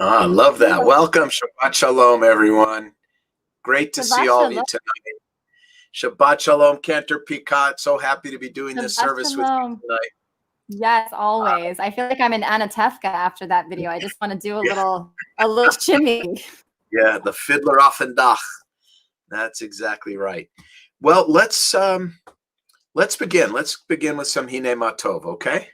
I love that. Welcome. Shabbat Shalom, everyone. Great to see all of you tonight. Shabbat Shalom, Cantor, Peicott. So happy to be doing this service with you tonight. Yes, always. I feel like I'm in Anatevka after that video. I just want to do a little shimmy. Yeah, the fiddler auf den Dach. That's exactly right. Well, let's begin. Let's begin with some Hine Matov, okay?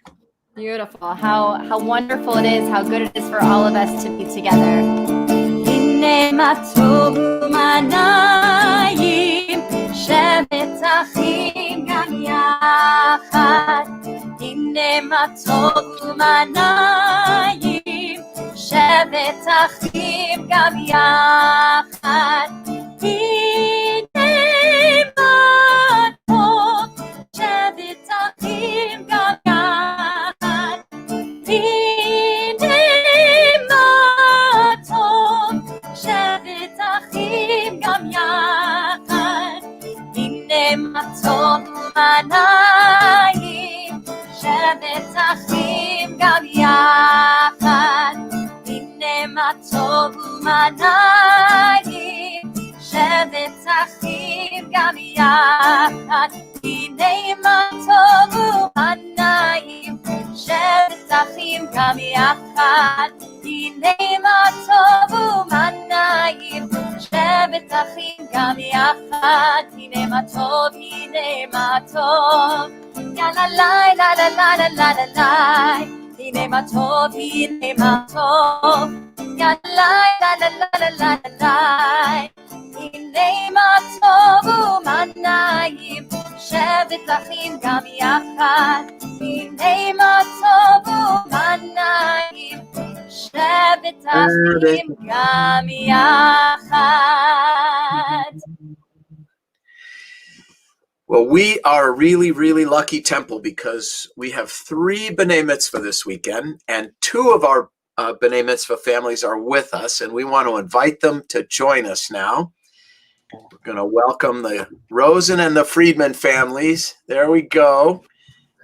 Beautiful. How wonderful it is, how good it is for all of us to be together. Hine Matov u'manayim shevet achim gam yachad. Hine Matov u'manayim shevet achim gam yachad. Hine Matov shevet achim gam yachad. Hine Matov shevet achim gam yachad. Hine Matov u'manayim shevet achim gam yachad. Hine Matov u'manayim shevet achim gam yachad. Hine Matov u'manayim shevet achim gam yachad. Hine Matov u'manayim shevet achim gam yachad. Hine Matov, ya la la la la la la la la la. Hine Matov, ya la la la la la la la. Hine Matov u'manayim shevet achim gam yachad. Hine Matov u'manayim shevet achim gam yachad. Well, we are a really, really lucky temple because we have 3 B'nai Mitzvah this weekend, and 2 of our B'nai Mitzvah families are with us, and we want to invite them to join us now. We're going to welcome the Rosen and the Friedman families. There we go.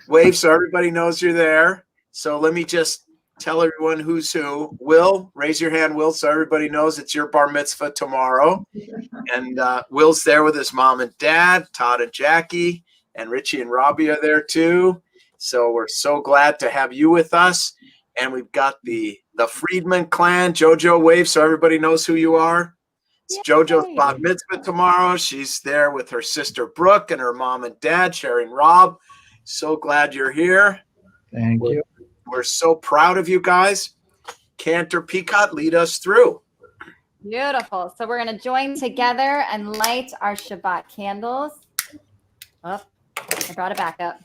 Wave so everybody knows you're there. So let me just tell everyone who's who. Will, raise your hand, Will, so everybody knows it's your bar mitzvah tomorrow. And Will's there with his mom and dad. Todd and Jackie and Richie and Rabbi are there too. So we're so glad to have you with us. And we've got the Friedman clan. Jojo, wave so everybody knows who you are. It's Jojo's bat mitzvah tomorrow. She's there with her sister Brooke and her mom and dad sharing Rob. So glad you're here. Thank you. We're so proud of you guys. Cantor, Peicott, lead us through. Beautiful. So we're going to join together and light our Shabbat candles. Oh, I brought it back up.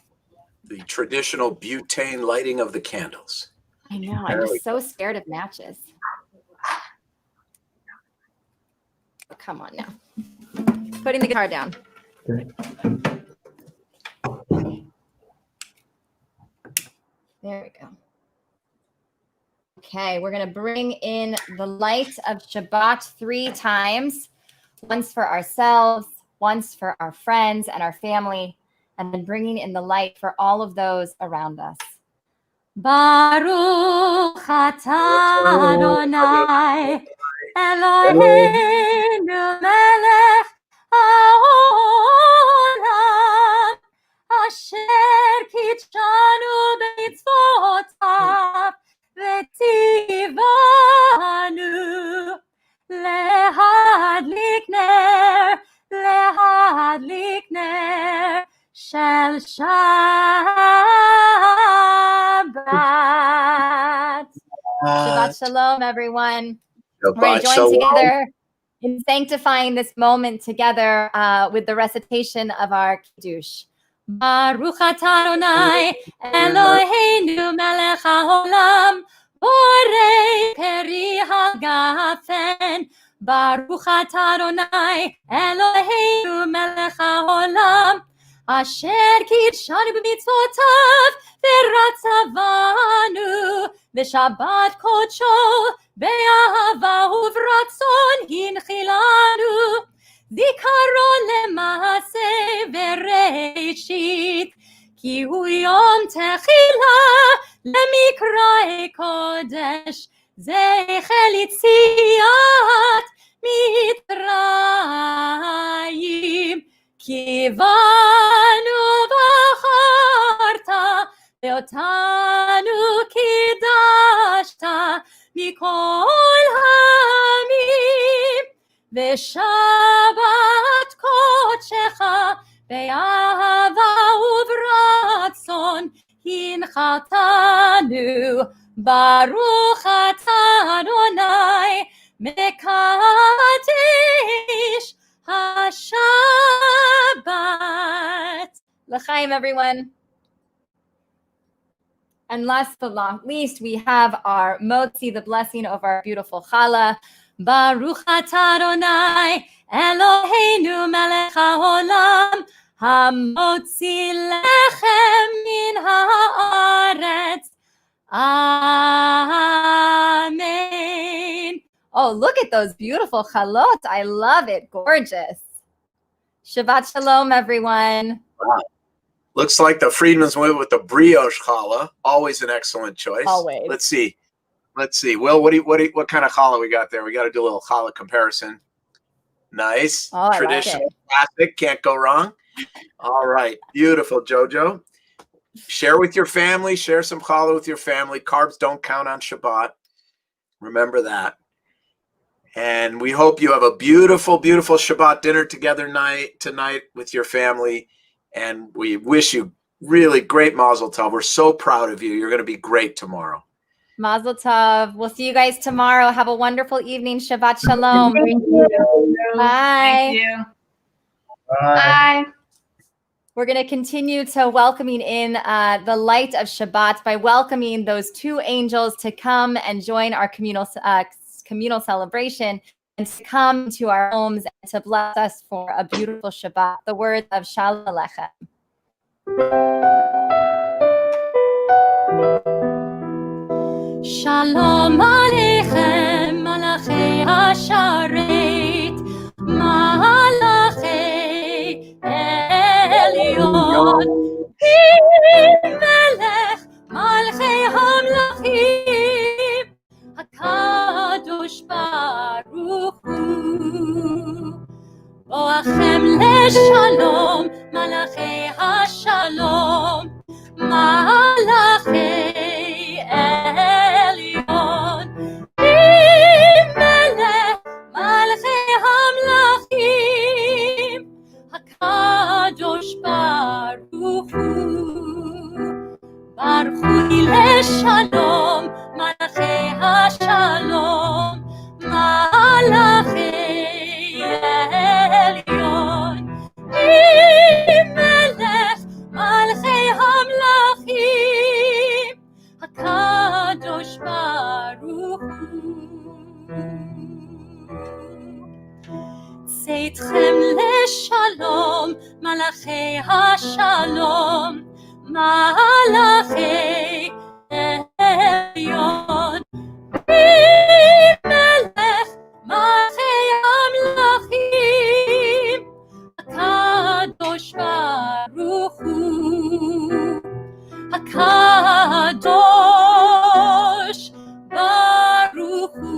The traditional butane lighting of the candles. I know. I'm just so scared of matches. Oh, come on now. Putting the guitar down. There we go. Okay, we're going to bring in the light of Shabbat 3 times. Once for ourselves, once for our friends and our family, and then bringing in the light for all of those around us. Baruch atah Adonai Eloheinu melech haolam asher kitshanu b'mitzvotav v'tzivanu lehadlik ner shel Shabbat. Shabbat Shalom, everyone. We're going to join together in sanctifying this moment together with the recitation of our Kiddush. Baruch atah Adonai Eloheinu melech haolam borei peri hagafen. Baruch atah Adonai Eloheinu melech haolam asher kitshanu b'mitzvotav v'ratzavanu v'shabbat kodsho be'ahava uvratzon hinchilanu zikaron lema'aseh v'reishit ki hu yom techila lemikra kodesh זכר יציאת מצרים, כי בנו בחרת ואותנו קידשת מכל העמים, ושבת קודשך באהבה וברצון הנחתנו. ברוך אתה אדוני מקדש השבת. L'chaim, everyone. And last but not least, we have our motzi, the blessing of our beautiful challah. Baruch atah Adonai Eloheinu melech haolam, hamotzi lechem min haaretz. Amen. Oh, look at those beautiful chalot. I love it. Gorgeous. Shabbat shalom, everyone. Wow. Looks like the Friedmans went with the brioche challah. Always an excellent choice. Always. Let's see. Will, what kind of challah we got there? We got to do a little challah comparison. Nice. Oh, traditional, like classic. Can't go wrong. All right. Beautiful, Jojo. Share with your family. Share some challah with your family. Carbs don't count on Shabbat. Remember that. And we hope you have a beautiful, beautiful Shabbat dinner together tonight with your family. And we wish you really great mazel tov. We're so proud of you. You're going to be great tomorrow. Mazel tov. We'll see you guys tomorrow. Have a wonderful evening. Shabbat shalom. Thank you. Bye. Thank you. Bye. We're going to continue to welcoming in the light of Shabbat by welcoming those two angels to come and join our communal celebration and to come to our homes and to bless us for a beautiful Shabbat. The words of Shalom Aleichem. Shalom Aleichem, Malachei Hasharet, Malachei Elyon, Melech Malchei Hamlachim, HaKadosh Baruch Hu, Boachem leShalom, Malachei HaShalom, Malachei Elyon, Melech Malchei Hamlachim, HaKadosh Baruch Hu, Baruch leShalom, Malachei HaShalom, Malachei Elyon, Melech Malchei Hamlachim, HaKadosh Baruch Hu. Tzeitkhem leShalom, Malachei HaShalom, Malachei Elyon, Melech Malchei Hamlachim, HaKadosh Baruch Hu, HaKadosh Baruch Hu,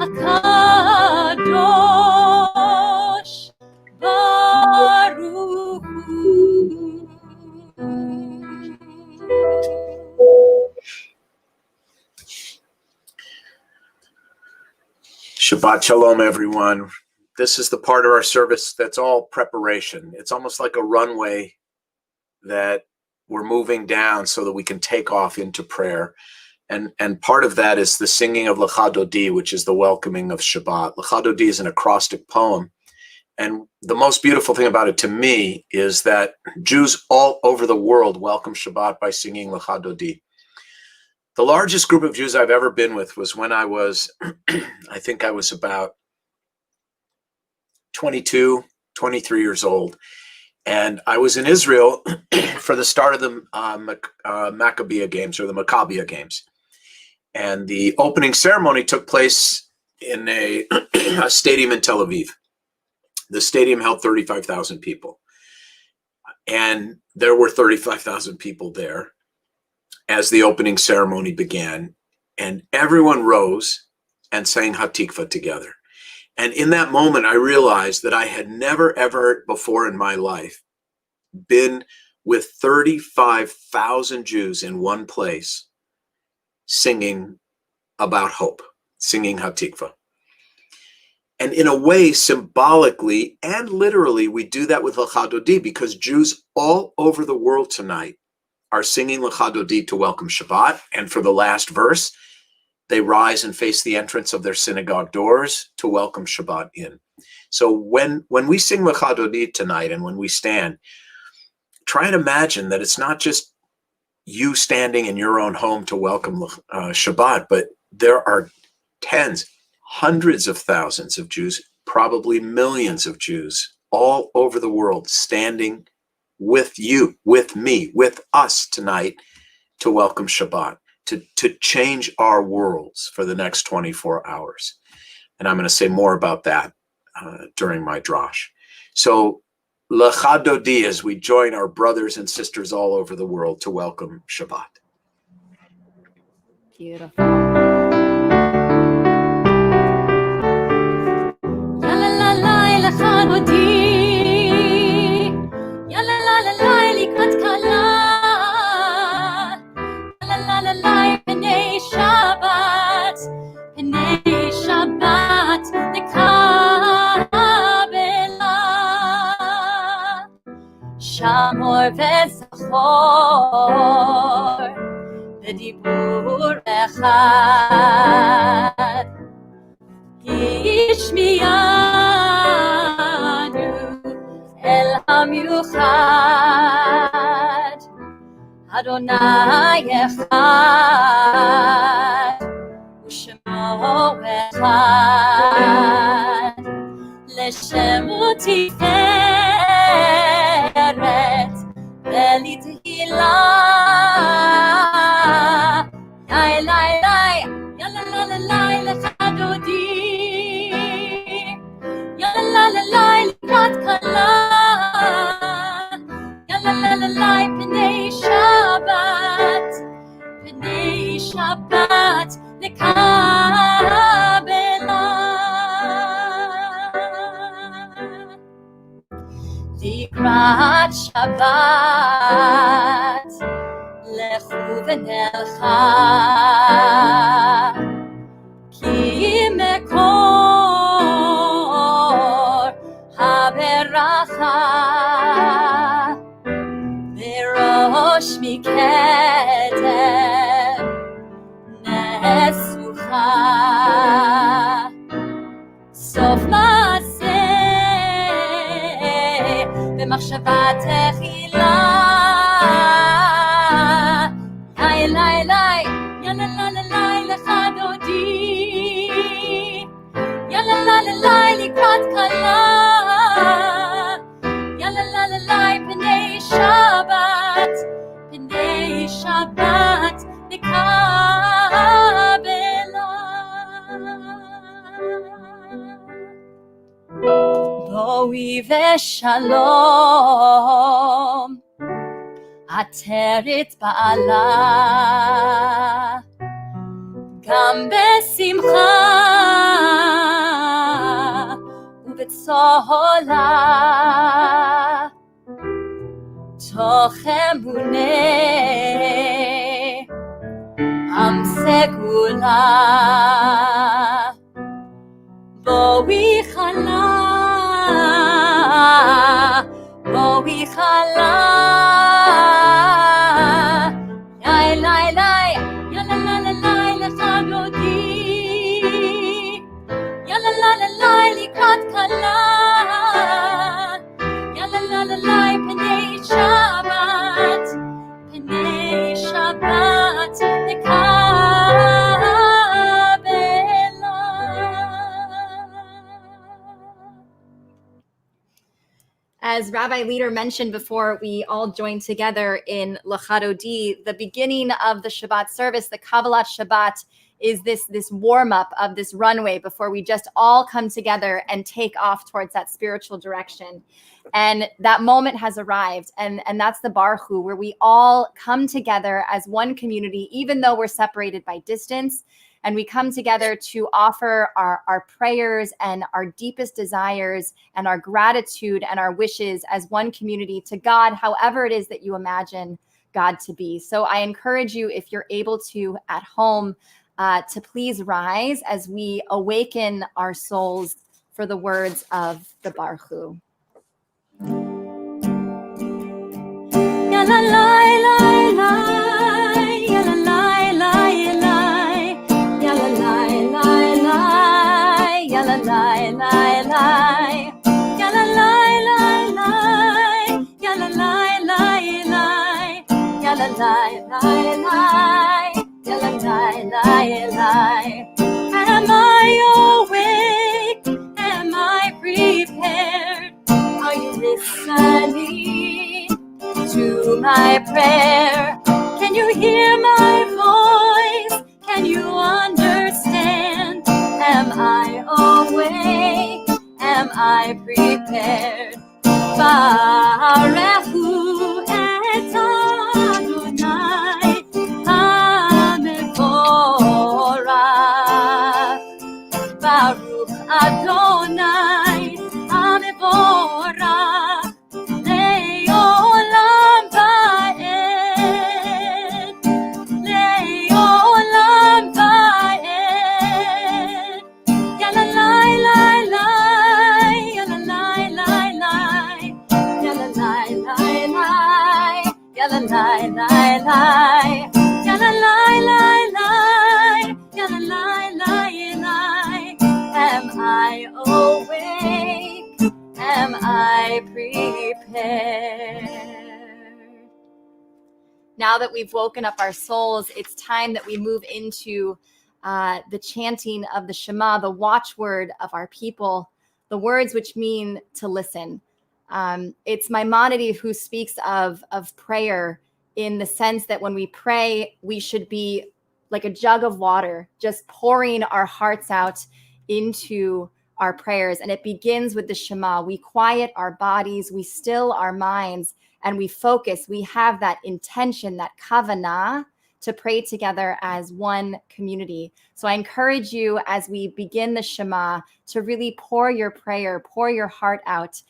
HaKadosh Baruch Hu. Shabbat shalom, everyone. This is the part of our service that's all preparation. It's almost like a runway that we're moving down so that we can take off into prayer. And part of that is the singing of Lecha Dodi, which is the welcoming of Shabbat. Lecha Dodi is an acrostic poem. And the most beautiful thing about it to me is that Jews all over the world welcome Shabbat by singing Lecha Dodi. The largest group of Jews I've ever been with was when I was, I think I was about 22, 23 years old. And I was in Israel for the start of the Maccabiah Games, or the Maccabiah Games. And the opening ceremony took place in a stadium in Tel Aviv. The stadium held 35,000 people. And there were 35,000 people there as the opening ceremony began. And everyone rose and sang Hatikva together. And in that moment, I realized that I had never, ever before in my life been with 35,000 Jews in one place singing about hope, singing Hatikva. And in a way, symbolically and literally, we do that with Lecha Dodi because Jews all over the world tonight are singing Lecha Dodi to welcome Shabbat. And for the last verse, they rise and face the entrance of their synagogue doors to welcome Shabbat in. So when we sing Lecha Dodi tonight and when we stand, try and imagine that it's not just you standing in your own home to welcome Shabbat, but there are tens, hundreds of thousands of Jews, probably millions of Jews all over the world standing with you, with me, with us tonight to welcome Shabbat, to change our worlds for the next 24 hours. And I'm going to say more about that during my drosh. So Lecha Dodi as we join our brothers and sisters all over the world to welcome Shabbat. Beautiful. שמור וזכור בדיבור אחד השמיענו אל המיוחד אדוני אחד ושמו אחד לשם ותפארת ולתהילה לי לי לי יאללה לה לה לי לך דודי יאללה לה לה לקראת כלה יאללה לה לה לי פני שבת לקבלה לקראת שבת לכו ונלכה כי מקור הברכה בראש מקדם נסוכה סוף מעשה במחשבה תחילה לי לי לי יאללה לה לה לי לך דודי יאללה לה לה לי לקראת כלה יאללה לה לה לי פני שבת לקבלה בואי ושלום עטרת בעלה גם בשמחה ובצהלה תוך אמונה עם סגולה בואי חלה לי לי לי יאללה לה לה לי לך דודי יאללה לה לה לי לקראת כלה יאללה לה לה לי פני שבת לקבלה. As Rabbi Leader mentioned before we all joined together in Lecha Dodi, the beginning of the Shabbat service, the Kabbalat Shabbat, is this warm up of this runway before we just all come together and take off towards that spiritual direction. And that moment has arrived. And that's the Baruch Hu, where we all come together as one community, even though we're separated by distance. And we come together to offer our prayers and our deepest desires and our gratitude and our wishes as one community to God, however it is that you imagine God to be. So I encourage you, if you're able to at home, to please rise as we awaken our souls for the words of the Baruch Hu. Am I awake? Am I prepared? Are you listening to my prayer? Can you hear my voice? Can you understand? Am I awake? Am I prepared? Barechu et Adonai HaMevorach. Baruch Adonai HaMevorach Le'olam va'ed, Le'olam va'ed. Yalalai lai lai, yalalai lai lai, yalalai lai lai, yalalai lai lai, yalalai lai lai, yalalai lai lai. Am I awake? Am I prepared? Now that we've woken up our souls, it's time that we move into the chanting of the Shema, the watchword of our people, the words which mean to listen. It's Maimonides who speaks of prayer in the sense that when we pray, we should be like a jug of water, just pouring our hearts out into our prayers. And it begins with the Shema. We quiet our bodies, we still our minds, and we focus. We have that intention, that kavanah, to pray together as one community. So I encourage you, as we begin the Shema, to really pour your prayer, pour your heart out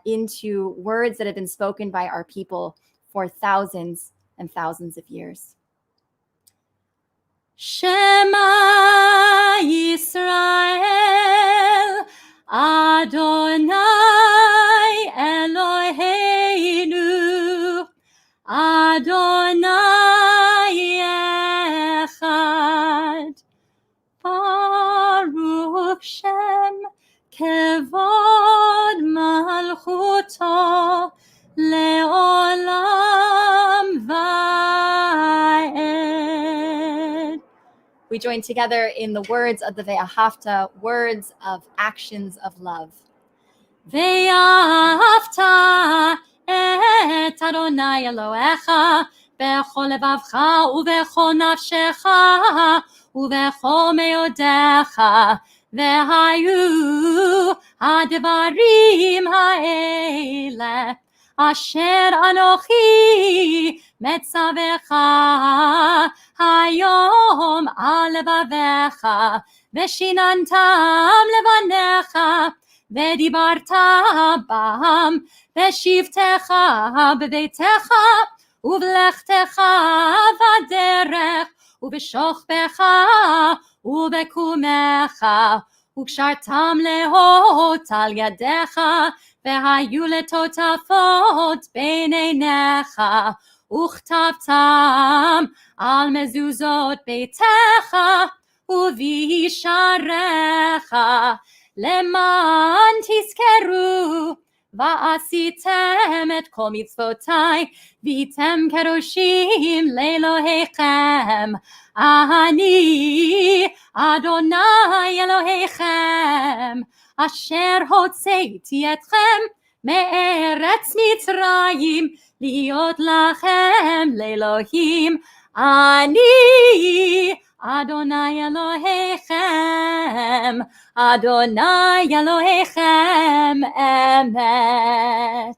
into words that have been spoken by our people for thousands and thousands of years. Shema Yisrael, Adonai Eloheinu, Adonai Echad. Baruch Shem Kevod Malchuto Leolam Va'ed. We join together in the words of the Ve'ahavta, words of actions of love. Ve'ahavta et Adonai Elohecha bechol levavcha uvechol nafshecha uvechol meodecha ve'hayu ha'devarim ha'ele asher anochi metzavecha hayom al levavecha veshinantam levanecha vedibarta bam veshivtecha bebeitecha uvlechtecha vaderech uveshochbecha uvekumecha ukshartam lehot al yadecha vehayu letotafot beineinecha uchtavtam al mezuzot beitecha uvisharecha leman tiskeru va'asitem et kol mitzvotai vitem kedoshim le'Elohechem ani Adonai Elohechem asher hotzeiti etchem me'eretz Mitzrayim liot lachem le'Elohim ani Adonai Elohechem, Adonai Elohechem emet.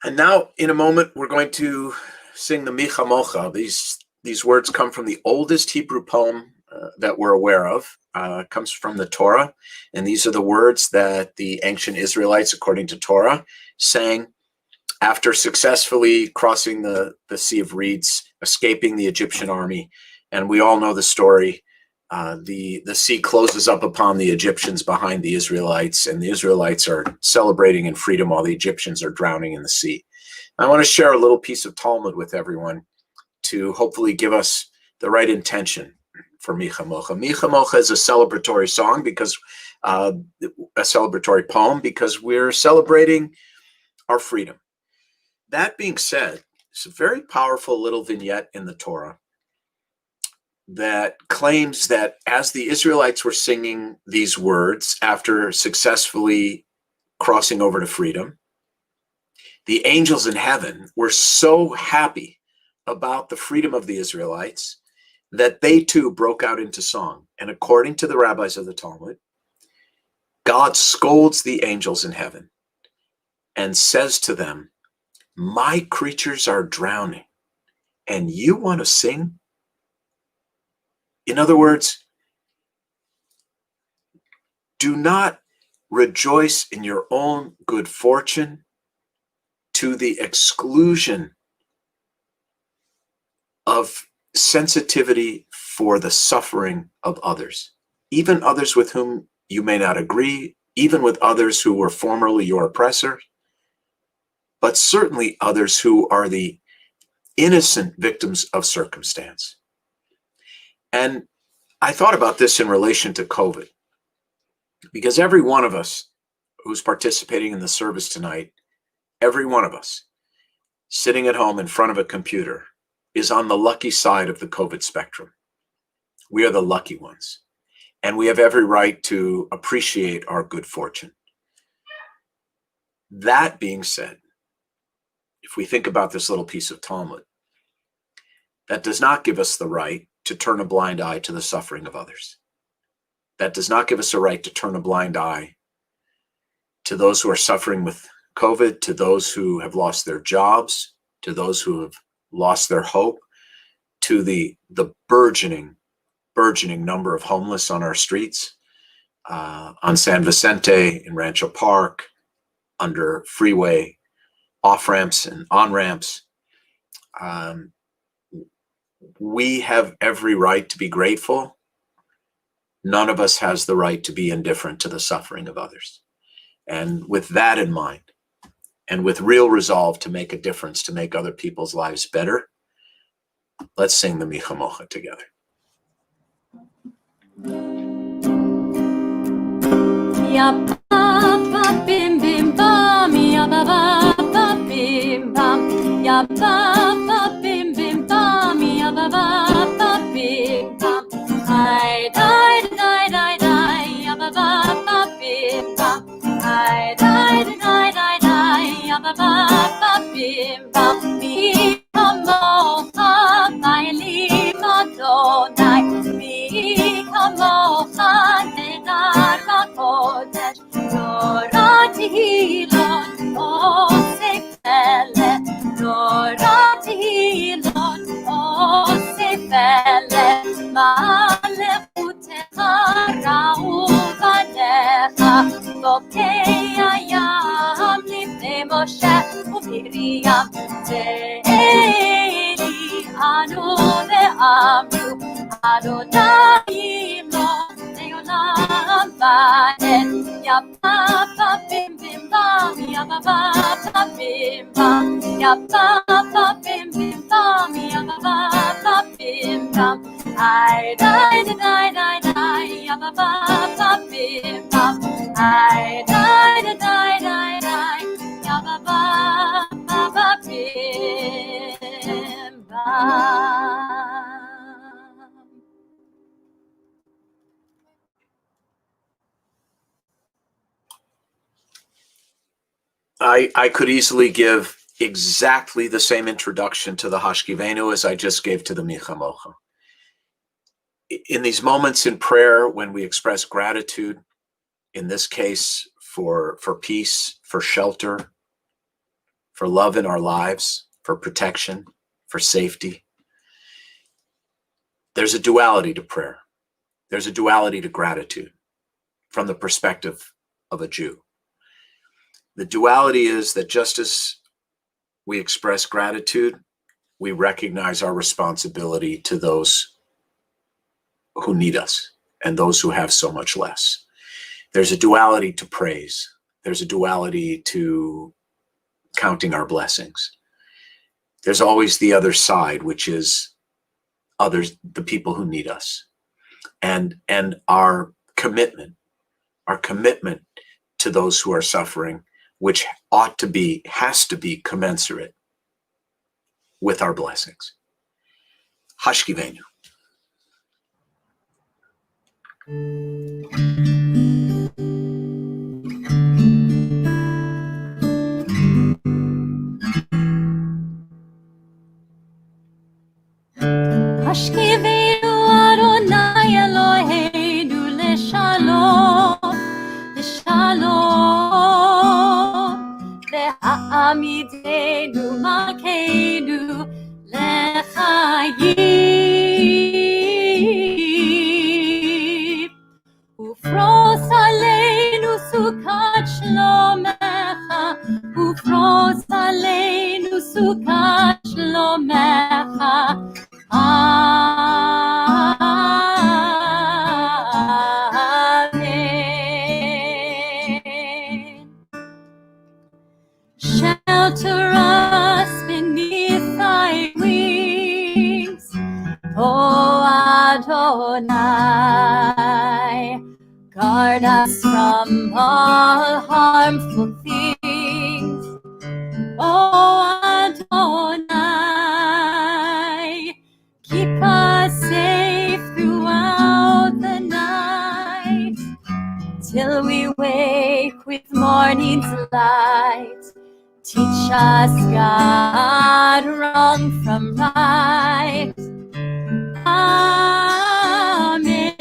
And now, in a moment, we're going to sing the Micha Mocha. These words come from the oldest Hebrew poem that we're aware of. It comes from the Torah, and these are the words that the ancient Israelites, according to Torah, sang after successfully crossing the Sea of Reeds, escaping the Egyptian army. And we all know the story. The sea closes up upon the Egyptians behind the Israelites, and the Israelites are celebrating in freedom while the Egyptians are drowning in the sea. I want to share a little piece of Talmud with everyone to hopefully give us the right intention for Micha Mocha. Micha Mocha is a celebratory song because a celebratory poem because we're celebrating our freedom. That being said, it's a very powerful little vignette in the Torah that claims that as the Israelites were singing these words after successfully crossing over to freedom, the angels in heaven were so happy about the freedom of the Israelites that they too broke out into song. And according to the rabbis of the Talmud, God scolds the angels in heaven and says to them, "My creatures are drowning, and you want to sing?" In other words, do not rejoice in your own good fortune to the exclusion of sensitivity for the suffering of others, even others with whom you may not agree, even with others who were formerly your oppressors, but certainly others who are the innocent victims of circumstance. And I thought about this in relation to COVID, because every one of us who's participating in the service tonight, every one of us sitting at home in front of a computer is on the lucky side of the COVID spectrum. We are the lucky ones, and we have every right to appreciate our good fortune. That being said, if we think about this little piece of Talmud, that does not give us the right to turn a blind eye to the suffering of others. That does not give us a right to turn a blind eye to those who are suffering with COVID, to those who have lost their jobs, to those who have lost their hope, to the burgeoning number of homeless on our streets, on San Vicente, in Rancho Park, under freeway off-ramps and on-ramps. We have every right to be grateful. None of us has the right to be indifferent to the suffering of others. And with that in mind, and with real resolve to make a difference, to make other people's lives better, let's sing the Micha Mocha together. Ya ba ba bim bim bam, ya ba ba bim bam, ya ba ba bim bim bam, ya ba ba bim bam. I die, die, die, die, ya ba ba bim bam. I die, die, die, die, ya ba ba bim bam. Mi kamocha, my live Adonai. Mi kamocha, nedar b'kodesh. Torah tehilot, osek pele. Torah tehilot, osek pele. Malechutecha ra'u banecha. Bokei hayam lifnei Moshe u'Miriam. Ze'eli anu ve'amru Adonai yimlok le'olam va'ed. Ya ba ba bim bim bam, ya ba ba bim bam, ya ba ba bim bim bam, ya ba ba bim bam. I die, die, die, die, ya ba ba bim bam. I die, die, die, die, ya ba ba bim bam. I could easily give exactly the same introduction to the Hashkivenu as I just gave to the Michamocha. In these moments in prayer, when we express gratitude, in this case, for peace, for shelter, for love in our lives, for protection, for safety, there's a duality to prayer. There's a duality to gratitude from the perspective of a Jew. The duality is that just as we express gratitude, we recognize our responsibility to those who need us and those who have so much less. There's a duality to praise. There's a duality to counting our blessings. There's always the other side, which is others, the people who need us. And our commitment to those who are suffering, which has to be commensurate with our blessings. Hashkivenu. Hashkivenu Adonai Eloheinu leshalom, leshalom. Ve'amidenu malkeinu lechayim. Ufros aleinu sukat shlomecha, ufros aleinu sukat shlomecha. Amen. Shelter us beneath thy wings, O Adonai. Guard us from all harmful things, O Adonai. Keep us safe throughout the night, till we wake with morning's light. Teach us, God, wrong from right. Amen.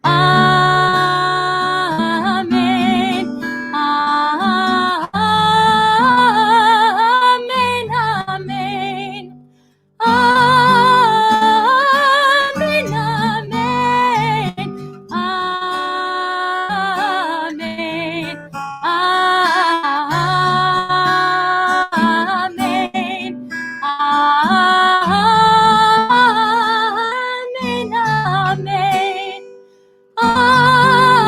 Amen. Amen. Amen. Amen. Amen. Amen. Amen. Amen.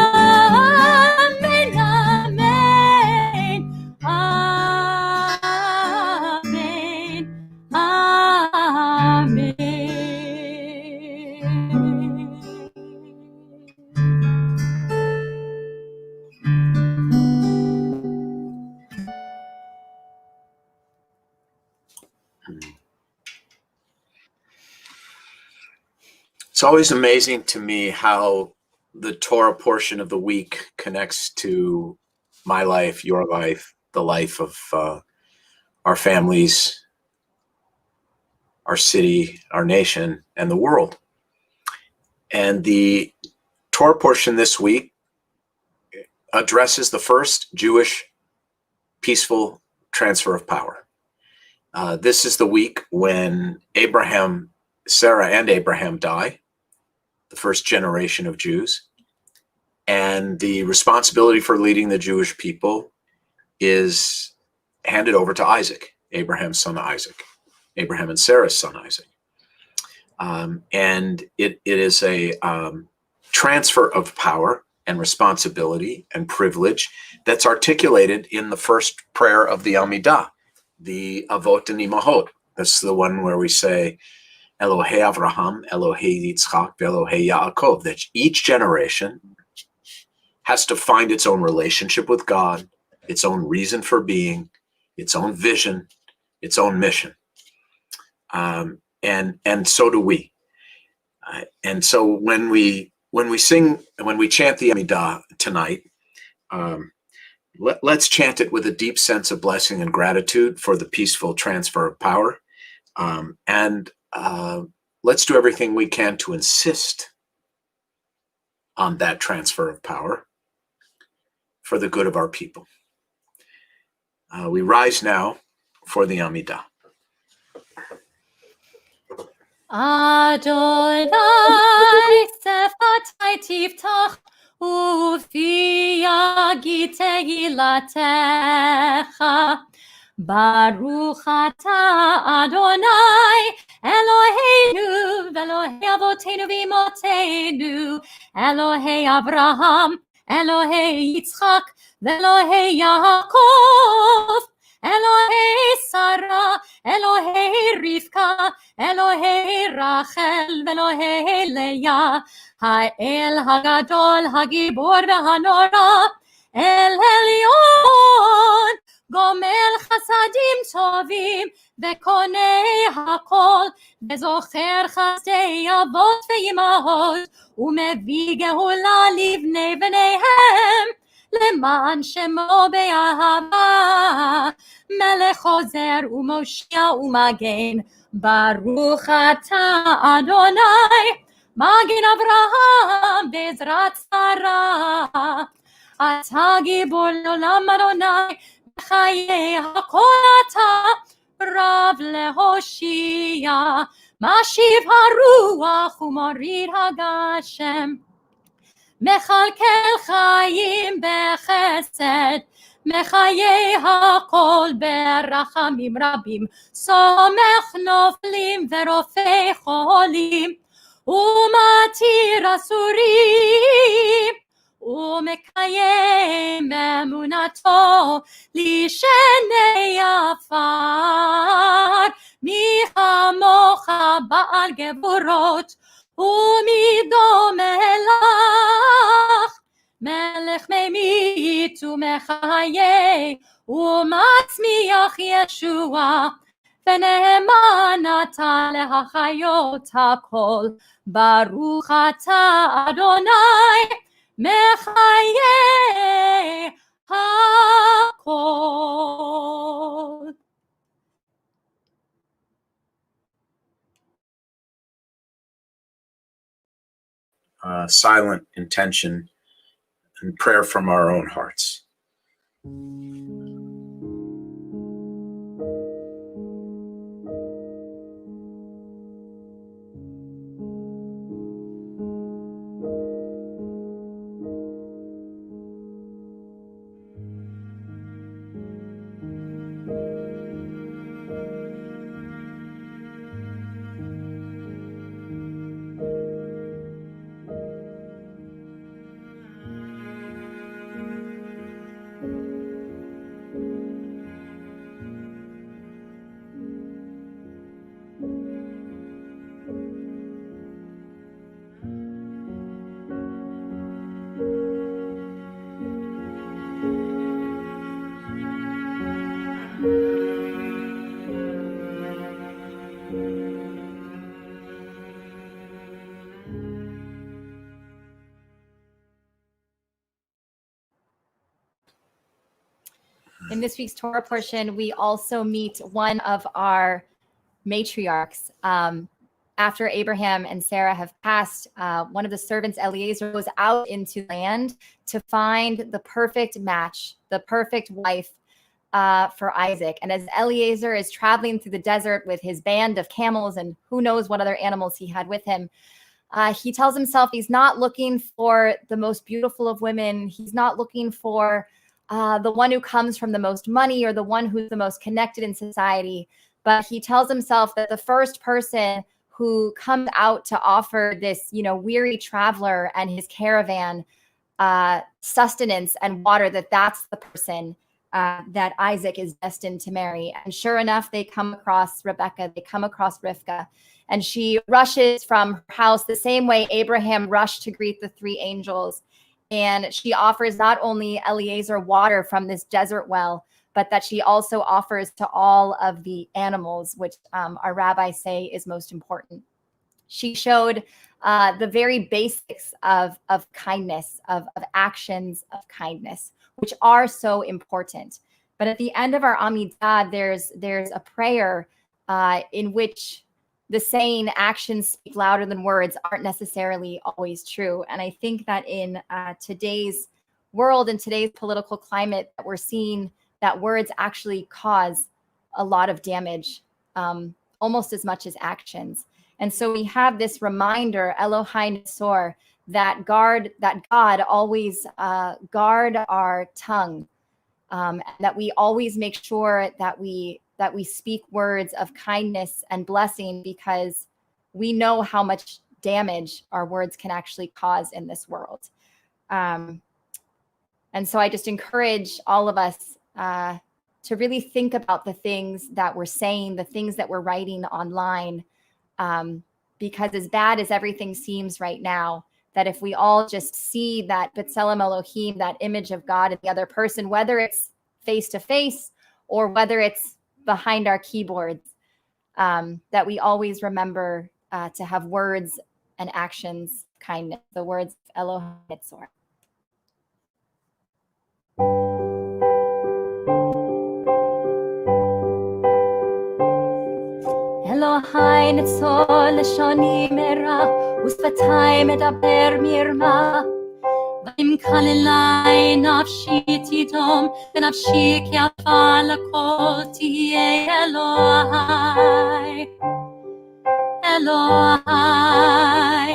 Amen. Amen. Amen. It's always amazing to me how the Torah portion of the week connects to my life, your life, the life of our families, our city, our nation, and the world. And the Torah portion this week addresses the first Jewish peaceful transfer of power. This is the week when Sarah and Abraham die, the first generation of Jews. And the responsibility for leading the Jewish people is handed over to Isaac, Abraham's son Isaac, Abraham and Sarah's son Isaac. And it is a transfer of power and responsibility and privilege that's articulated in the first prayer of the Amidah, the Avot and Imahot. That's the one where we say, Elohei Avraham, Elohei Yitzchak, Elohei Yaakov, that each generation has to find its own relationship with God, its own reason for being, its own vision, its own mission. And so do we. And so when we chant the Amidah tonight, Let's chant it with a deep sense of blessing and gratitude for the peaceful transfer of power. And let's do everything we can to insist on that transfer of power for the good of our people. We rise now for the Amidah. Adonai sefatai tiftach ufi yagi tehilatecha. Baruch atah Adonai Eloheinu v'Elohei avotenu v'imotenu Elohei Abraham Elohei Yitzchak v'Elohei Yaakov Elohei Sarah Elohei Rivka Elohei Rachel v'Elohei Leah Ha'el Hagadol Hagibor v'Hanora El Elyon גומל חסדים טובים וקונה הכל וזוכר חסדי אבות ואימהות ומביא גאולה לבני בניהם למען שמו באהבה מלך חוזר ומושיע ומגן ברוך אתה אדוני מגן אברהם בעזרת שרה אתה גיבור לעולם אדוני חיי הכל אתה רב להושיע משיב הרוח ומוריד הגשם מכלכל חיים בחסד מחיי הכל ברחמים רבים סומך נופלים ורופא חולים ומתיר אסורים ומקיים אמונתו לשני עפר מי כמוך בעל גבורות ומי דומה לך מלך ממית ומחיה ומצמיח ישוע ונאמן אתה להחיות הכל ברוך אתה אדוני מחיי הכל. Silent intention and prayer from our own hearts. In this week's Torah portion, we also meet one of our matriarchs. After Abraham and Sarah have passed, one of the servants, Eliezer, goes out into land to find the perfect match, the perfect wife for Isaac. And as Eliezer is traveling through the desert with his band of camels and who knows what other animals he had with him, he tells himself he's not looking for the most beautiful of women. He's not looking for the one who comes from the most money or the one who's the most connected in society. But he tells himself that the first person who comes out to offer this, weary traveler and his caravan sustenance and water, that's the person that Isaac is destined to marry. And sure enough, they come across Rebecca, they come across Rivka, and she rushes from her house the same way Abraham rushed to greet the three angels. And she offers not only Eliezer water from this desert well, but that she also offers to all of the animals, which our rabbis say is most important. She showed the very basics of kindness, of actions of kindness, which are so important. But at the end of our Amidah, there's a prayer in which the saying actions speak louder than words aren't necessarily always true. And I think that in today's world and today's political climate, that we're seeing that words actually cause a lot of damage, almost as much as actions. And so we have this reminder, Elohai Nesor, that God always guard our tongue, and that we always make sure that we speak words of kindness and blessing, because we know how much damage our words can actually cause in this world. And so I just encourage all of us to really think about the things that we're saying, the things that we're writing online, because as bad as everything seems right now, that if we all just see that B'Tselem Elohim, that image of God in the other person, whether it's face to face or whether it's behind our keyboards, that we always remember to have words and actions, kindness, the words of Elohim Nitzor. Elohai Nitzor Leshoni Mera Usfatai Medaber Mirma Vim Kalilai Nafshi Tidom Benafshi Kiafala Koti Elohai Elohai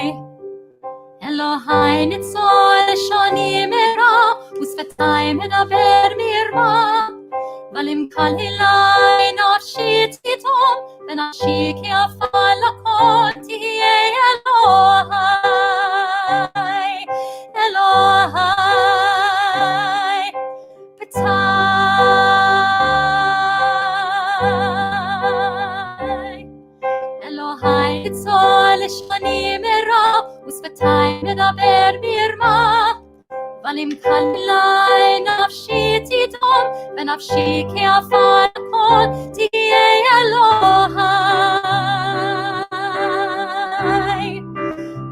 Nitzor Leshoni Mera Usfatai Medaber Mirma Valim Kalilai Nafshi Tidom Benafshi Kiafala Koti Elohai Elohai Nitzor Leshoni Mera Usfatai Medaber Mirma Valim Kalilai Nafshi Tidom Benafshi Kiafala Koti Elohai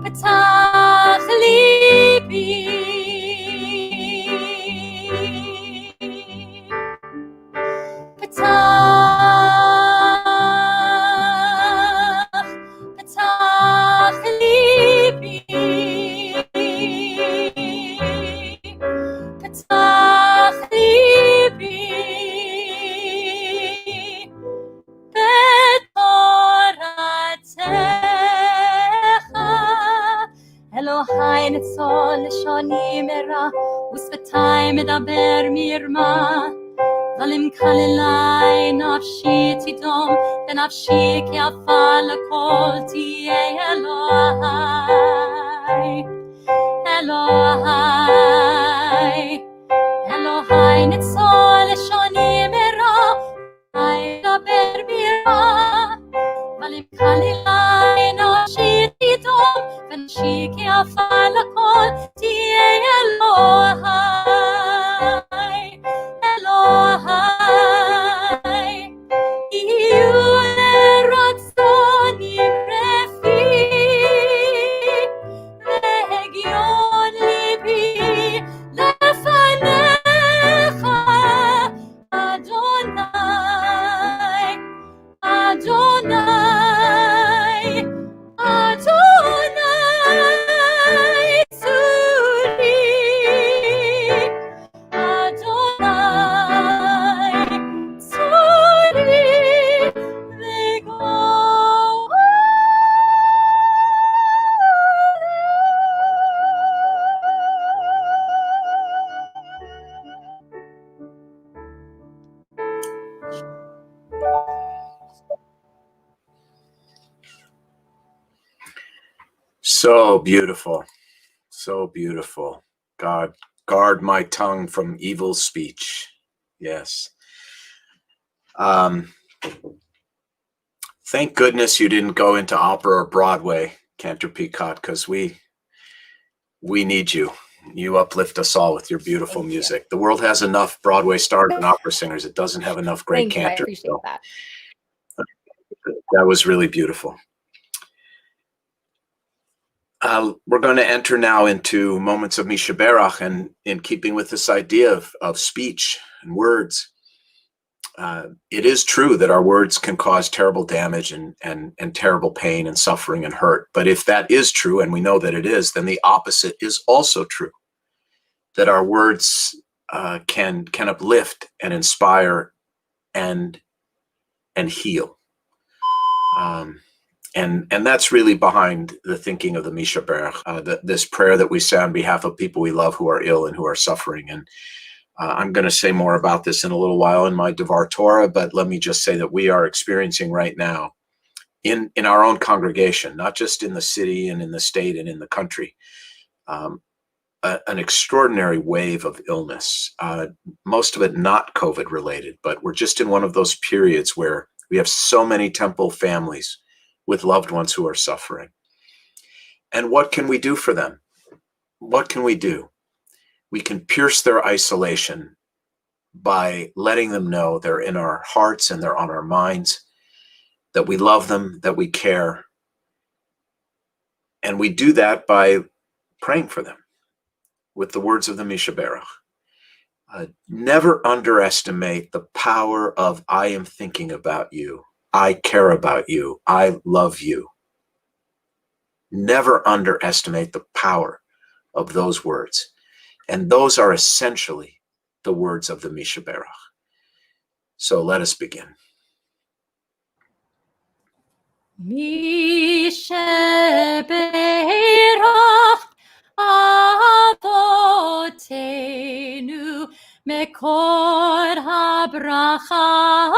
Petach Libi Petach Libi Petach Libi Elohai Nitzor Leshoni Mera Usfatai Medaber Mirma Valim Kalilai Nafshi Tidom Benafshi Kiafala Koti Elohai Nitzor Leshoni Mera Medaber Mirma Valim Kalilai Nafshi Tidom Benafshi Kiafala Koti Elohai Iule Ratzoni Prefi Region Libi Lefanecha Adonai Tzuri So beautiful. So beautiful. God, guard my tongue from evil speech. Yes. Thank goodness you didn't go into opera or Broadway, Cantor Peicott, because we need you. You uplift us all with your beautiful music. The world has enough Broadway stars and opera singers. It doesn't have enough great Thank you. I cantors. appreciate that. That was really beautiful. We're going to enter now into moments of Mishaberach, and in keeping with this idea of speech and words. It is true that our words can cause terrible damage and terrible pain and suffering and hurt. But if that is true, and we know that it is, then the opposite is also true. That our words can uplift and inspire and heal. And that's really behind the thinking of the Mishaberach, this prayer that we say on behalf of people we love who are ill and who are suffering. And I'm going to say more about this in a little while in my Devar Torah, but let me just say that we are experiencing right now in our own congregation, not just in the city and in the state and in the country, an extraordinary wave of illness, most of it not COVID related, but we're just in one of those periods where we have so many temple families with loved ones who are suffering. And what can we do for them? What can we do? We can pierce their isolation by letting them know they're in our hearts and they're on our minds, that we love them, that we care. And we do that by praying for them with the words of the Mishaberach. Never underestimate the power of I am thinking about you, I care about you, I love you. Never underestimate the power of those words. And those are essentially the words of the Mishaberach. So let us begin. Mishaberach Avotenu Mekor habracha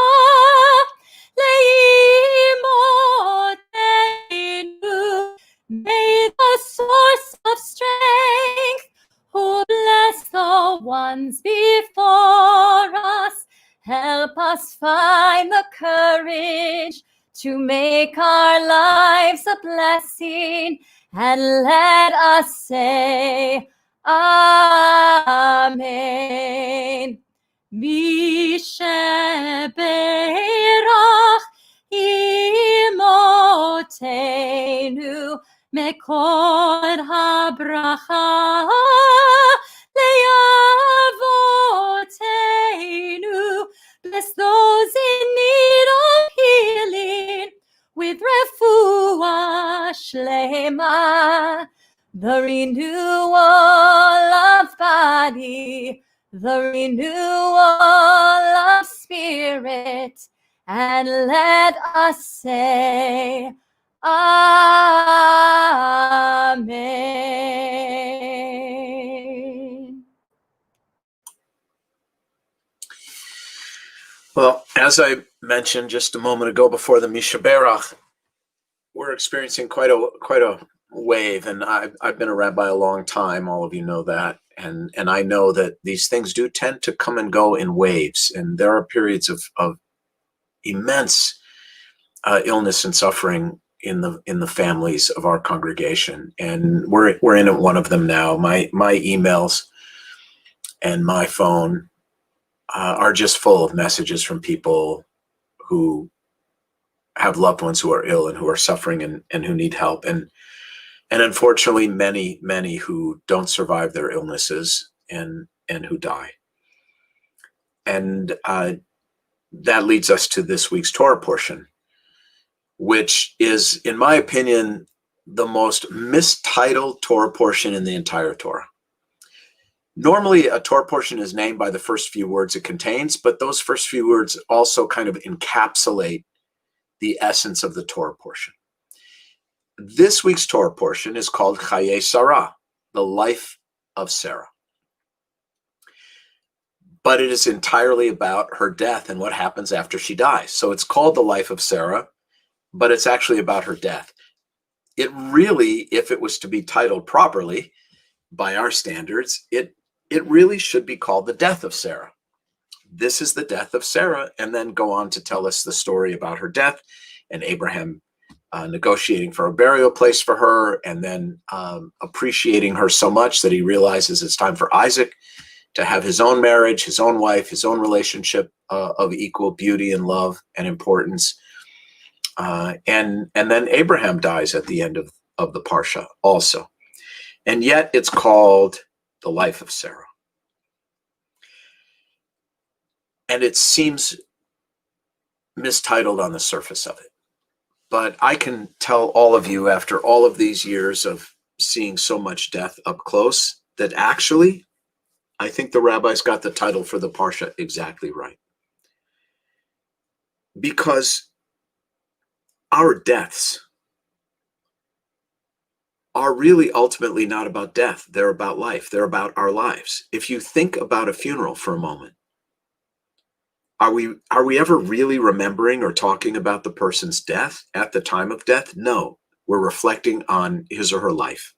Leimotenu. May the source of strength who bless the ones before us help us find the courage to make our lives a blessing, and let us say Amen. Mishaberach imotenu mekor habracha le'avotenu. Bless those in need of healing with refuah shlema, the renewal of body, the renewal of spirit, and let us say Amen. Well, as I mentioned just a moment ago before the Mishaberach, we're experiencing quite a wave, and I've been a rabbi a long time. All of you know that, and I know that these things do tend to come and go in waves, and there are periods of immense illness and suffering in the families of our congregation, and we're in one of them now. My emails and my phone are just full of messages from people who have loved ones who are ill and who are suffering and who need help. And unfortunately, many who don't survive their illnesses and who die. And that leads us to this week's Torah portion, which is, in my opinion, the most mistitled Torah portion in the entire Torah. Normally, a Torah portion is named by the first few words it contains, but those first few words also kind of encapsulate the essence of the Torah portion. This week's Torah portion is called Chaye Sarah, the life of Sarah. But it is entirely about her death and what happens after she dies. So it's called the life of Sarah, but it's actually about her death. It really, if it was to be titled properly by our standards, it really should be called the death of Sarah. This is the death of Sarah, and then go on to tell us the story about her death and Abraham negotiating for a burial place for her, and then appreciating her so much that he realizes it's time for Isaac to have his own marriage, his own wife, his own relationship of equal beauty and love and importance. And then Abraham dies at the end of the Parsha also. And yet it's called the life of Sarah. And it seems mistitled on the surface of it. But I can tell all of you, after all of these years of seeing so much death up close, that actually, I think the rabbis got the title for the Parsha exactly right. Because our deaths are really ultimately not about death. They're about life. They're about our lives. If you think about a funeral for a moment, are we ever really remembering or talking about the person's death at the time of death? No, we're reflecting on his or her life.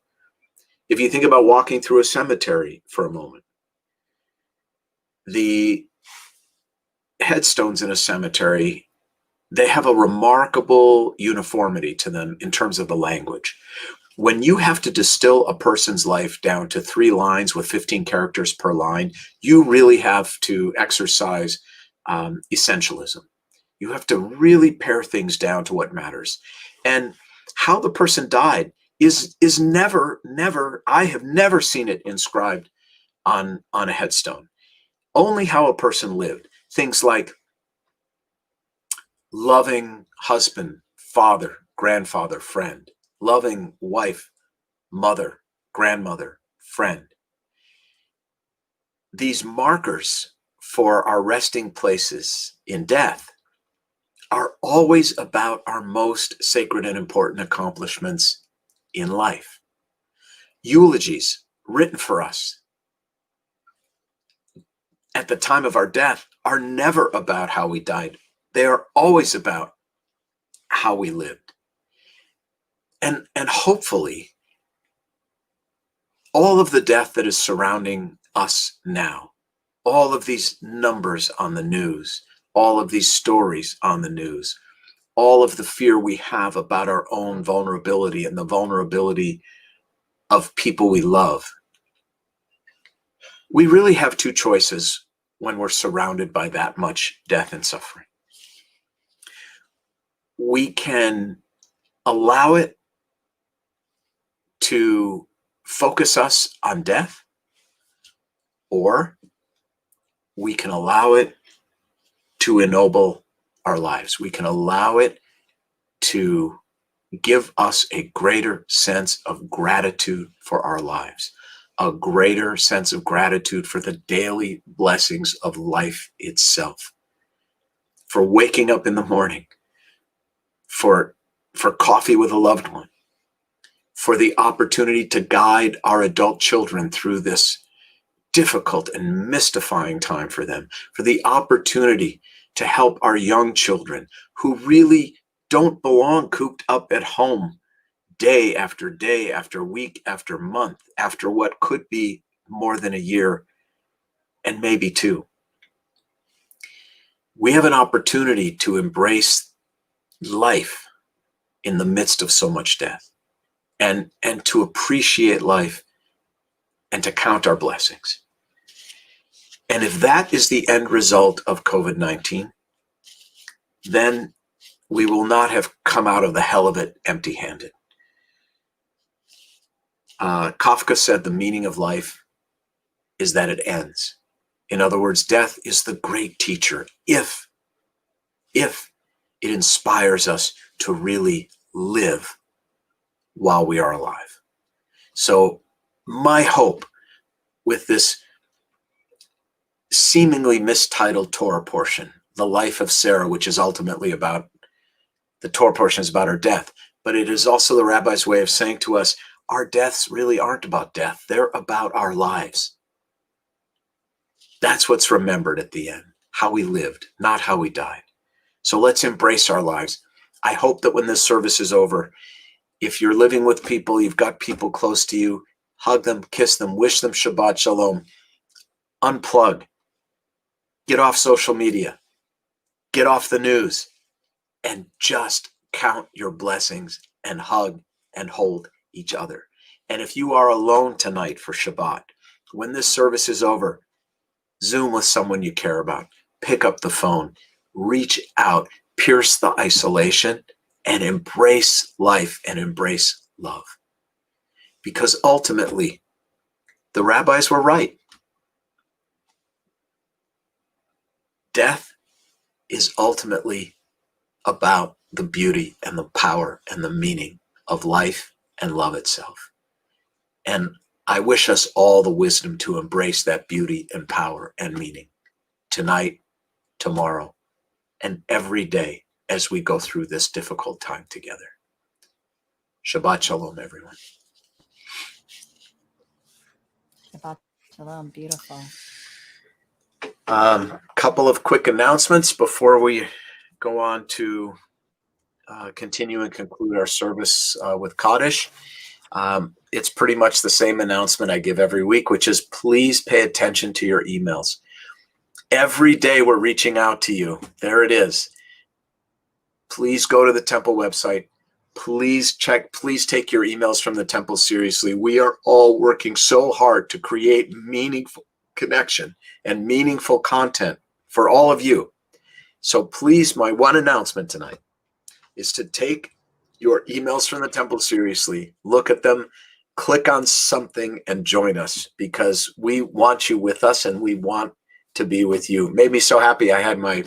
If you think about walking through a cemetery for a moment, the headstones in a cemetery, they have a remarkable uniformity to them in terms of the language. When you have to distill a person's life down to 3 lines with 15 characters per line, you really have to exercise essentialism. You have to really pare things down to what matters. And how the person died is never, I have never seen it inscribed on a headstone. Only how a person lived. Things like loving husband, father, grandfather, friend, loving wife, mother, grandmother, friend. These markers for our resting places in death are always about our most sacred and important accomplishments in life. Eulogies written for us at the time of our death are never about how we died. They are always about how we lived. And hopefully, all of the death that is surrounding us now, all of these numbers on the news, all of these stories on the news, all of the fear we have about our own vulnerability and the vulnerability of people we love. We really have 2 choices when we're surrounded by that much death and suffering. We can allow it to focus us on death, or we can allow it to ennoble our lives. We can allow it to give us a greater sense of gratitude for our lives, a greater sense of gratitude for the daily blessings of life itself, for waking up in the morning, for coffee with a loved one, for the opportunity to guide our adult children through this difficult and mystifying time for them, for the opportunity to help our young children who really don't belong cooped up at home day after day, after week, after month, after what could be more than a year and maybe 2. We have an opportunity to embrace life in the midst of so much death, and to appreciate life and to count our blessings. And if that is the end result of COVID-19, then we will not have come out of the hell of it empty-handed. Kafka said the meaning of life is that it ends. In other words, death is the great teacher if it inspires us to really live while we are alive. So my hope with this seemingly mistitled Torah portion, the life of Sarah, which is ultimately about, the Torah portion is about her death, but it is also the rabbi's way of saying to us, our deaths really aren't about death. They're about our lives. That's what's remembered at the end, how we lived, not how we died. So let's embrace our lives. I hope that when this service is over, if you're living with people, you've got people close to you, hug them, kiss them, wish them Shabbat Shalom, unplug, get off social media, get off the news, and just count your blessings and hug and hold each other. And if you are alone tonight for Shabbat, when this service is over, Zoom with someone you care about, pick up the phone, reach out, pierce the isolation, and embrace life and embrace love. Because ultimately, the rabbis were right. Death is ultimately about the beauty and the power and the meaning of life and love itself. And I wish us all the wisdom to embrace that beauty and power and meaning tonight, tomorrow, and every day as we go through this difficult time together. Shabbat Shalom, everyone. Shabbat Shalom. Beautiful. Couple of quick announcements before we go on to continue and conclude our service with Kaddish. It's pretty much the same announcement I give every week, which is please pay attention to your emails. Every day we're reaching out to you. There it is. Please go to the temple website. Please check. Please take your emails from the temple seriously. We are all working so hard to create meaningful connection and meaningful content for all of you. So please, my one announcement tonight is to take your emails from the temple seriously, look at them, click on something, and join us, because we want you with us and we want to be with you. Made me so happy. I had my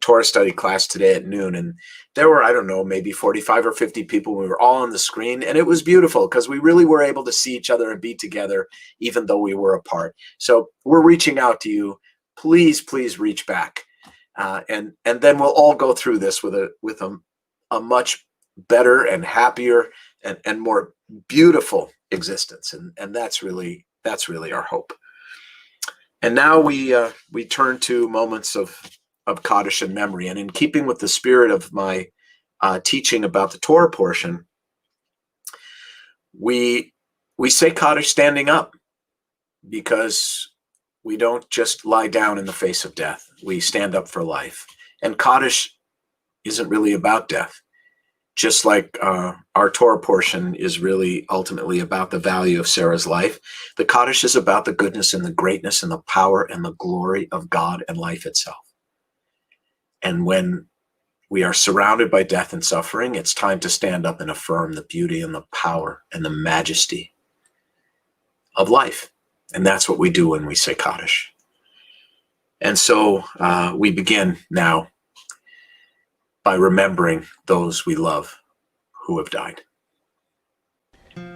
Torah study class today at noon, and there were, I don't know, maybe 45 or 50 people. We were all on the screen, and it was beautiful because we really were able to see each other and be together, even though we were apart. So we're reaching out to you. Please, please reach back. And then we'll all go through this with a much better and happier and more beautiful existence. And that's really our hope. And now we turn to moments of Kaddish and memory. And in keeping with the spirit of my teaching about the Torah portion, we say Kaddish standing up, because we don't just lie down in the face of death. We stand up for life. And Kaddish isn't really about death. Just like our Torah portion is really ultimately about the value of Sarah's life, the Kaddish is about the goodness and the greatness and the power and the glory of God and life itself. And when we are surrounded by death and suffering, it's time to stand up and affirm the beauty and the power and the majesty of life. And that's what we do when we say Kaddish. And so we begin now by remembering those we love who have died.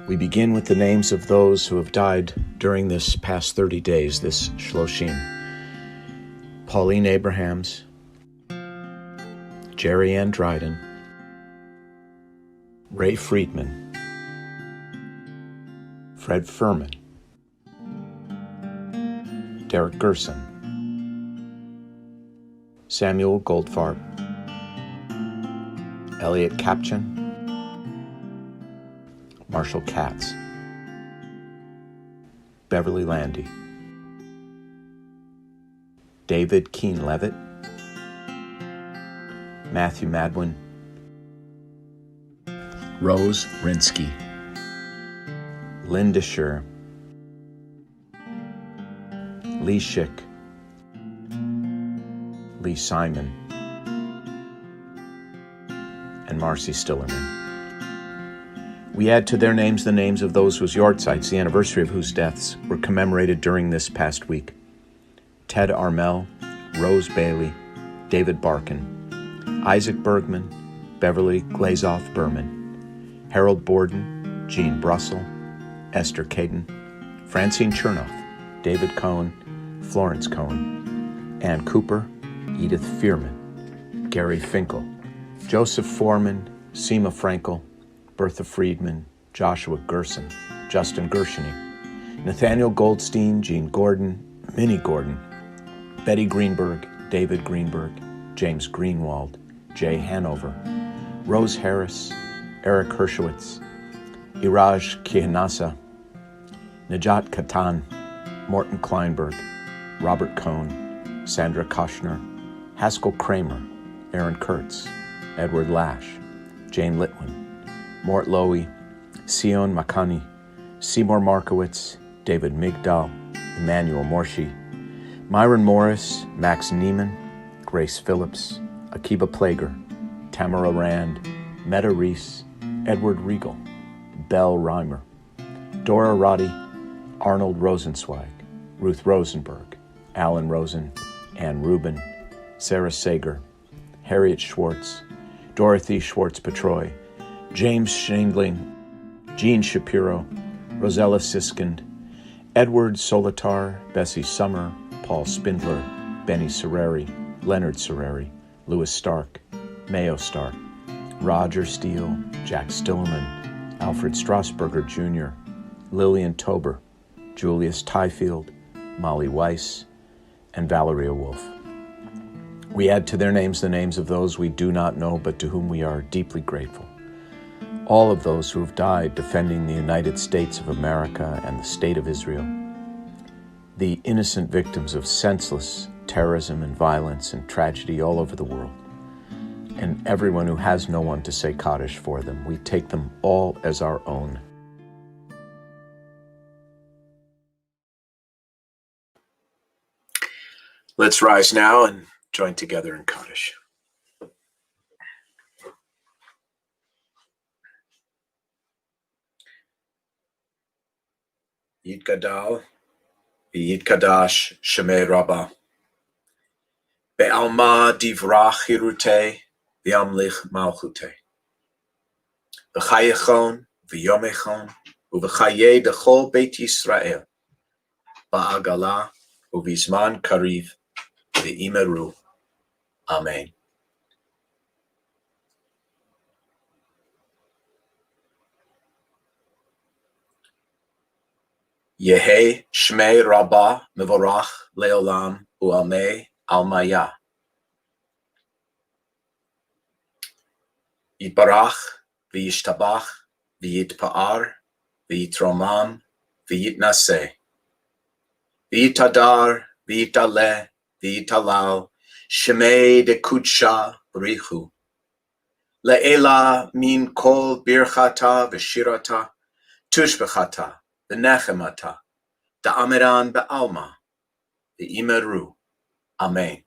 We begin with the names of those who have died during this past 30 days, this Shloshim. Pauline Abrahams, Jerry Ann Dryden, Ray Friedman, Fred Furman, Derek Gerson, Samuel Goldfarb, Elliot Kapchin, Marshall Katz, Beverly Landy, David Keene-Levitt, Matthew Madwin, Rose Rinsky, Linda Scher, Lee Schick, Lee Simon, and Marcy Stillerman. We add to their names the names of those whose yahrzeits, the anniversary of whose deaths, were commemorated during this past week. Ted Armel, Rose Bailey, David Barkin, Isaac Bergman, Beverly Glazoff Berman, Harold Borden, Jean Brussel, Esther Caden, Francine Chernoff, David Cohn, Florence Cohn, Ann Cooper, Edith Fearman, Gary Finkel, Joseph Foreman, Seema Frankel, Bertha Friedman, Joshua Gerson, Justin Gershony, Nathaniel Goldstein, Jean Gordon, Minnie Gordon, Betty Greenberg, David Greenberg, James Greenwald, Jay Hanover, Rose Harris, Eric Hershowitz, Iraj Kihanasa, Najat Katan, Morton Kleinberg, Robert Cohn, Sandra Koshner, Haskell Kramer, Aaron Kurtz, Edward Lash, Jane Litwin, Mort Lowy, Sion Makani, Seymour Markowitz, David Migdal, Emmanuel Morshi, Myron Morris, Max Neiman, Grace Phillips, Akiba Plager, Tamara Rand, Meta Reese, Edward Regal, Bell Reimer, Dora Roddy, Arnold Rosenzweig, Ruth Rosenberg, Alan Rosen, Ann Rubin, Sarah Sager, Harriet Schwartz, Dorothy Schwartz-Petroy, James Shindling, Jean Shapiro, Rosella Siskind, Edward Solitar, Bessie Summer, Paul Spindler, Benny Serreri, Leonard Serreri, Louis Stark, Mayo Stark, Roger Steele, Jack Stillerman, Alfred Strasburger Jr., Lillian Tober, Julius Tyfield, Molly Weiss, and Valeria Wolf. We add to their names the names of those we do not know but to whom we are deeply grateful. All of those who have died defending the United States of America and the State of Israel. The innocent victims of senseless terrorism and violence and tragedy all over the world. And everyone who has no one to say Kaddish for them. We take them all as our own. Let's rise now and join together in Kaddish. Yitgadal, Yitkadash, Shemei Rabbah. Be'alma divrach hirute, v'yamlich malchute. V'chayechon, v'yomechon, u'v'chaye b'chol Beit Yisrael. Ba'agala, u'vizman kariv, v'imeru. Amen. Yehe Shmei Rabbah Mevorach Leolam U'amei Almaya. Yitbarach V'yishtabach V'yitpa'ar V'yitromam V'yitnaseh. V'yitadar V'yitaleh V'yitalal Shmei Dekudsha B'richu. Le'ela min kol birchata v'shirata tushbechata v'nechemata da'amiran be'alma v'imeru. Amen.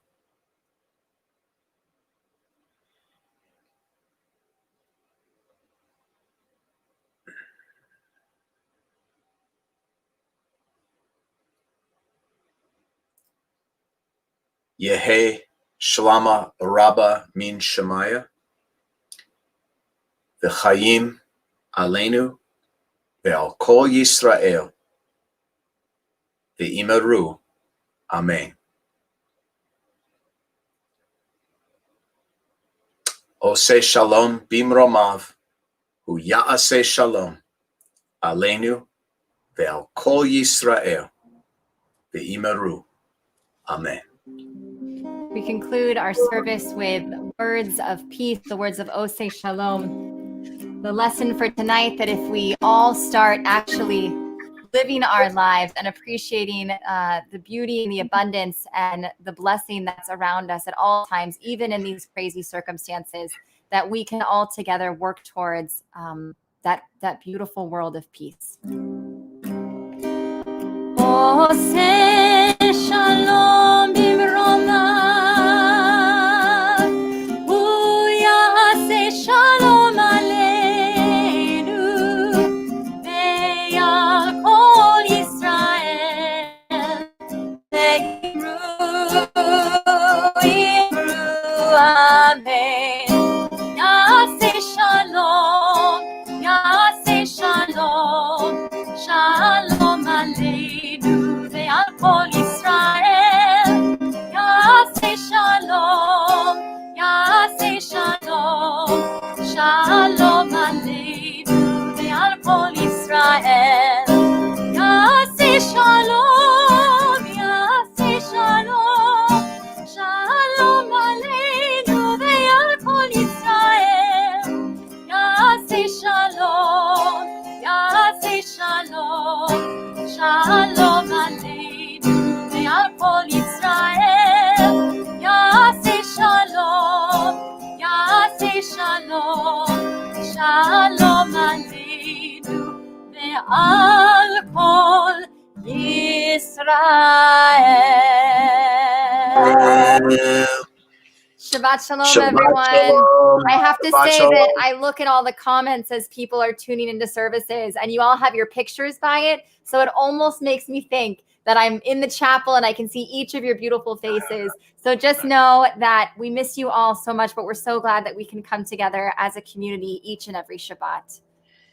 Yehe Shlama Rabba min Shemaya v'chayim aleinu ve'al kol Yisrael v'imeru. Amen. Ose shalom bimromav hu ya'aseh shalom aleinu ve'al kol Yisrael v'imeru. Amen. We conclude our service with words of peace, the words of Oseh Shalom. The lesson for tonight, that if we all start actually living our lives and appreciating the beauty and the abundance and the blessing that's around us at all times, even in these crazy circumstances, that we can all together work towards that beautiful world of peace. Oseh Shalom bimromav, hu ya'aseh shalom aleinu, ve'al kol Yisrael, ve'imru, amen. Ya'aseh shalom, ya'aseh shalom, shalom aleinu. Ve'al kol Yisrael, ya'aseh shalom, ya'aseh shalom, shalom aleinu. Ve'al kol Yisrael, ya'aseh shalom, ya'aseh shalom, shalom aleinu. Ve'al kol Yisrael, ya'aseh shalom, ya'aseh shalom, shalom aleinu. Ve'al kol Yisrael, ya'aseh shalom, ya'aseh shalom, shalom aleinu. Ve'al kol Yisrael. Shabbat shalom, Shabbat everyone. shalom. I have to Shabbat say shalom. that I look at all the comments as people are tuning into services, and you all have your pictures by it. So it almost makes me think that I'm in the chapel and I can see each of your beautiful faces. So just know that we miss you all so much, but we're so glad that we can come together as a community each and every Shabbat.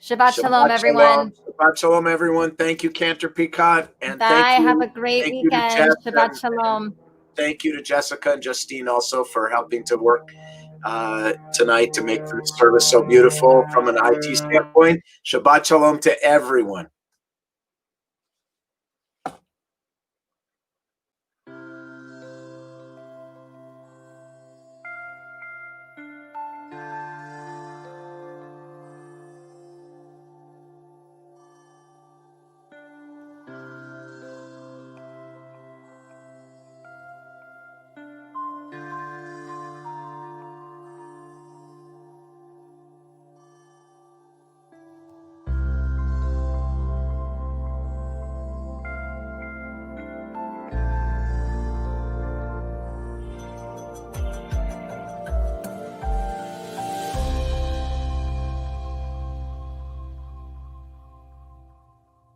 Shabbat shalom, everyone. Shabbat shalom, everyone. Thank you, Cantor Peicott. And Bye. thank you. Have a great Thank you to weekend. Jess Shabbat and shalom. thank you to Jessica and Justine also for helping to work tonight to make the service so beautiful from an IT standpoint. Shabbat shalom to everyone.